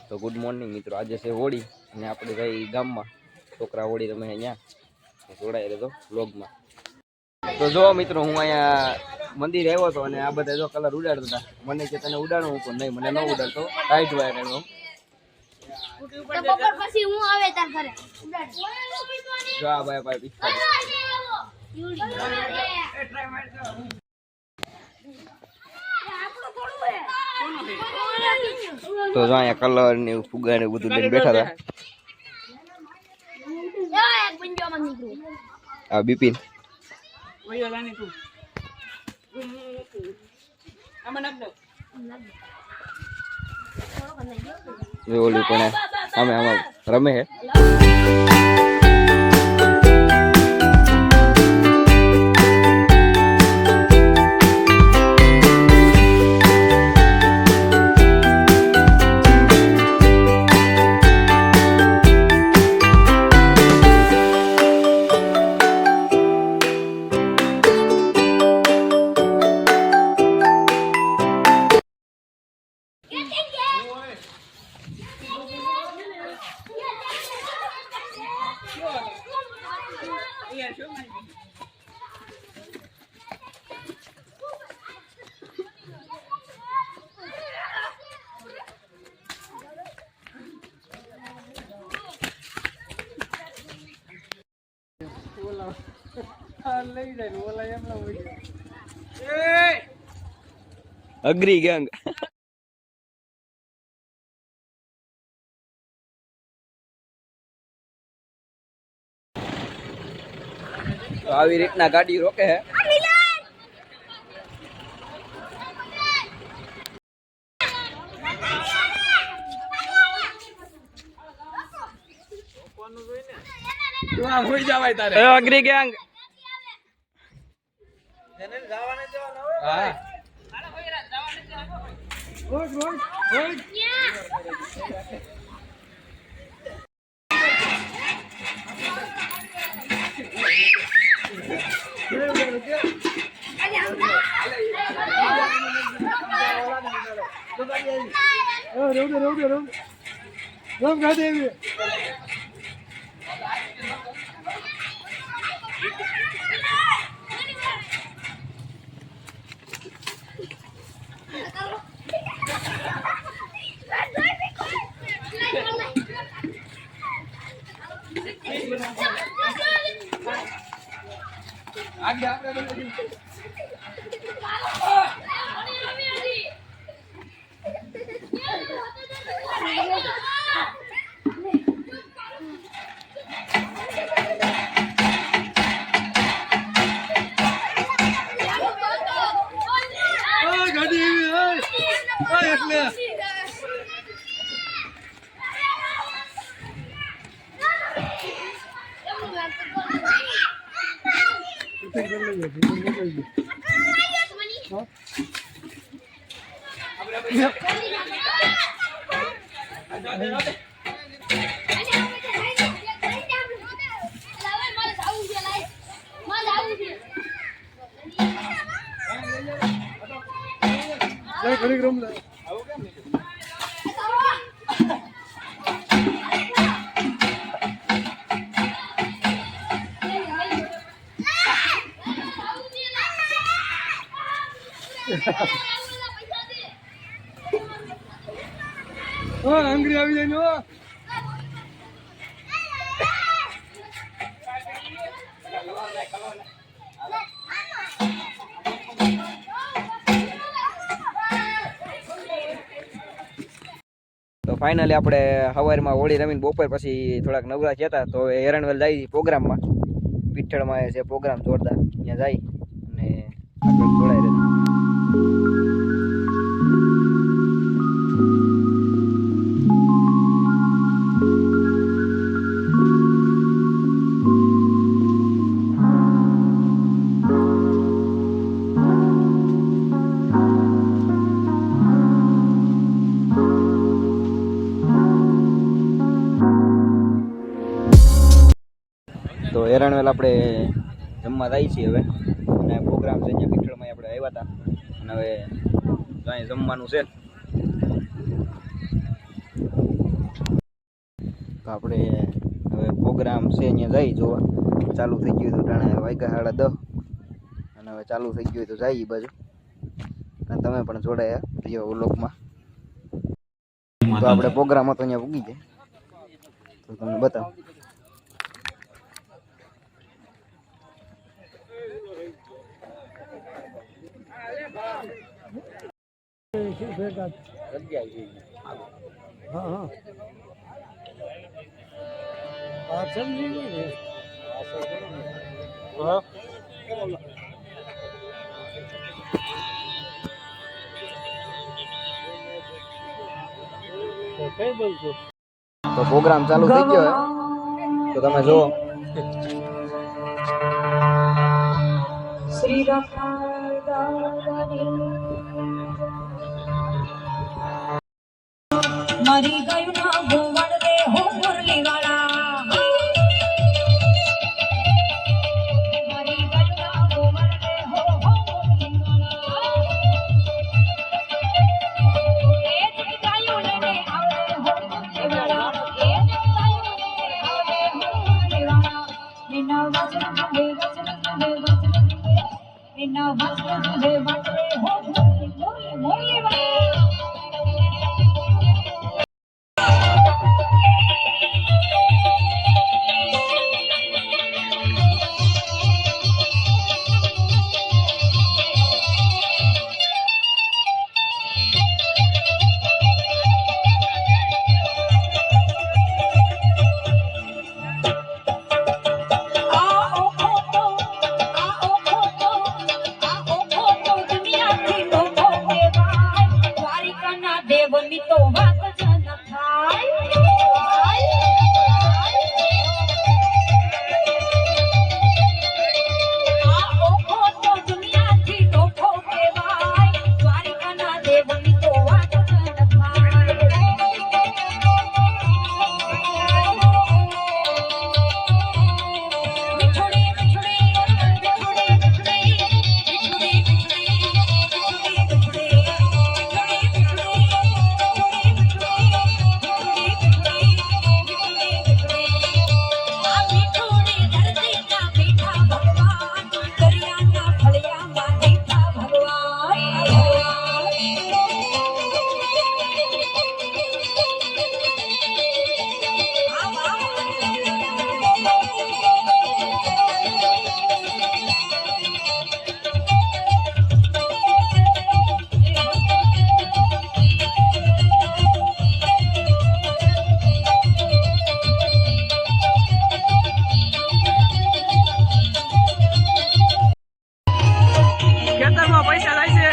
તો good morning મિત્રો, આજે છે હોળી અને આપણે જઈ ગામમાં છોકરા હોળી રમે અહીંયા જોડાઈ રહેતો વ્લોગમાં. તો જો મિત્રો, હું અહીંયા મંદિર આવ્યો હતો અને આ બધા જો કલર ઉડાડતા હતા. મને કે તને ઉડાડું, હું પણ નહીં, મને ન ઉડાડતો, ટાઈટ વાયર એનો. જો આ ભાઈ પિસ્તાલીસ. તો જો અહીંયા કલર ને ફુગા ને બધું લઈને બેઠા હતા. આ બિપિન ઓલું પણ આમાં રમે હે. Agree gang. આવી રીતના ગાડી રોકે હે. Agree gang. અંગ્રેજી આવી જાય. તો ફાઇનલી આપણે સવારમાં હોળી રમીને બપોર પછી થોડાક નવરા થયા તો એરણવેલ જાય પ્રોગ્રામમાં. પીઠળમાં છે પ્રોગ્રામ જોરદાર, ત્યાં જાય અને આગળ જોડાઈ રહે. તો એરણવેલ આપણે જમવા જાય છીએ હવે, અને પ્રોગ્રામ છે અહીંયા પીઠળમાં આપણે આવ્યા હતા અને હવે જમવાનું છે. તો આપણે હવે પ્રોગ્રામ છે અહીંયા જઈ જોવા. ચાલુ થઈ ગયું તો ટાણે વાગ્યા 10:30 અને હવે ચાલુ થઈ ગયું તો જાય એ બાજુ. અને તમે પણ જોડાયા રહ્યો વ્લોગમાં. તો આપણે પ્રોગ્રામ હતો અહીંયા પૂગી જાય તો તમને બતાવો. તો પ્રોગ્રામ ચાલુ થઈ ગયો તો તમે જુઓ. શ્રી મરી ગયું ના ગોવડ રે હો મુરલી વાળા, મરી ગયું ના ગોવડ રે હો મુરલી વાળા, એ જ ગાયું લઈને આવે હો મુરલી વાળા, એ જ ગાયું લઈને આવે હો મુરલી વાળા, વિના વચન દે વચન દે વચન દે, વિના વચન દે વચન હો મુરલી વાળા. દેવની તો વાત જ ન થાય, આ ઓખો તો દુનિયાથી ડોખો કહેવાય, દ્વારિકાના દેવની તો વાત જ ન થાય. વિછોડી વિછોડી વિછોડી વિછોડી વિછોડી વિછોડી પૈસા લાય છે.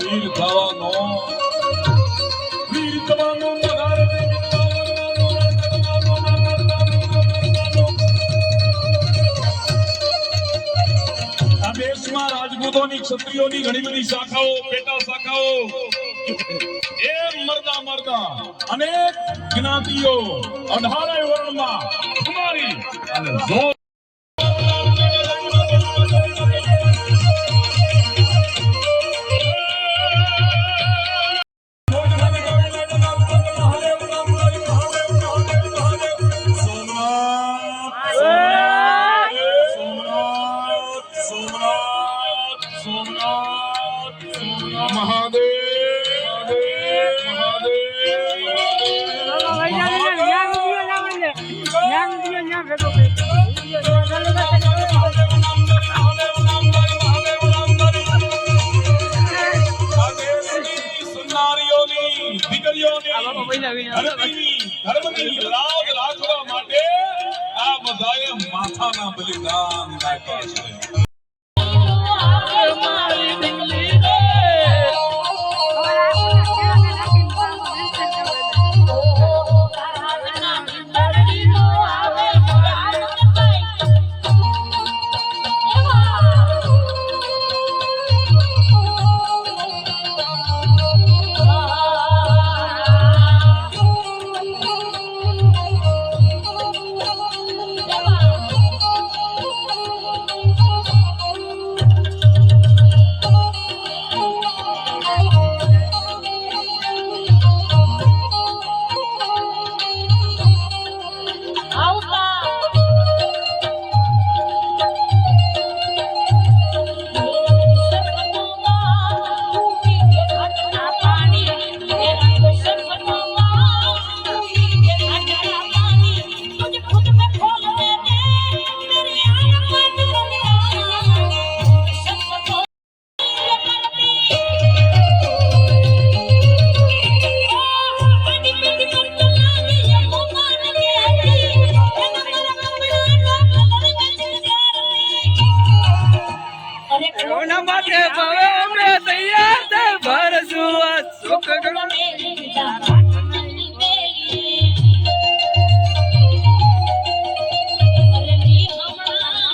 વીર થવાનો વીર થવાનો મગાર આ દેશમાં રાજપૂતોની ક્ષત્રિયોની ઘણી બધી શાખાઓ પેટા શાખાઓ એ મરદા અનેક જ્ઞાતિઓ 18 વર્ણમાં કુમારી અને માથાના બલિદાન આપ્યા છે.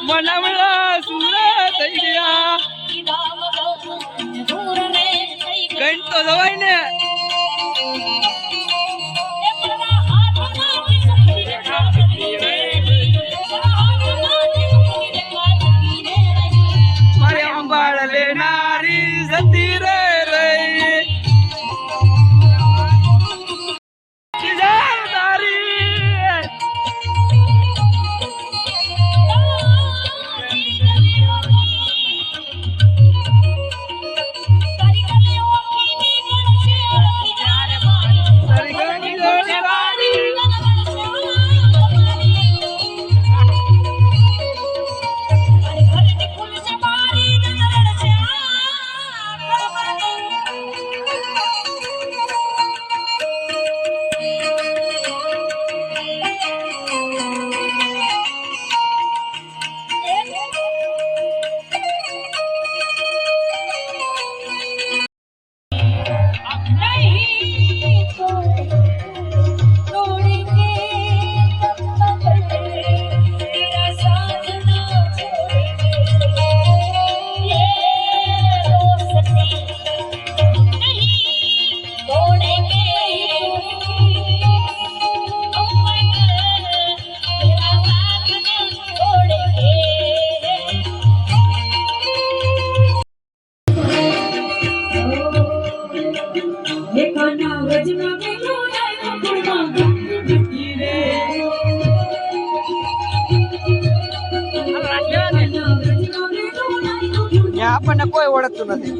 મનામલા સુરા થઈ ગયા ગણ તો જવાય ને મારે અંબાળ લેનારી જતી રે રહી તારી આપણને કોઈ ઓળખતું નથી.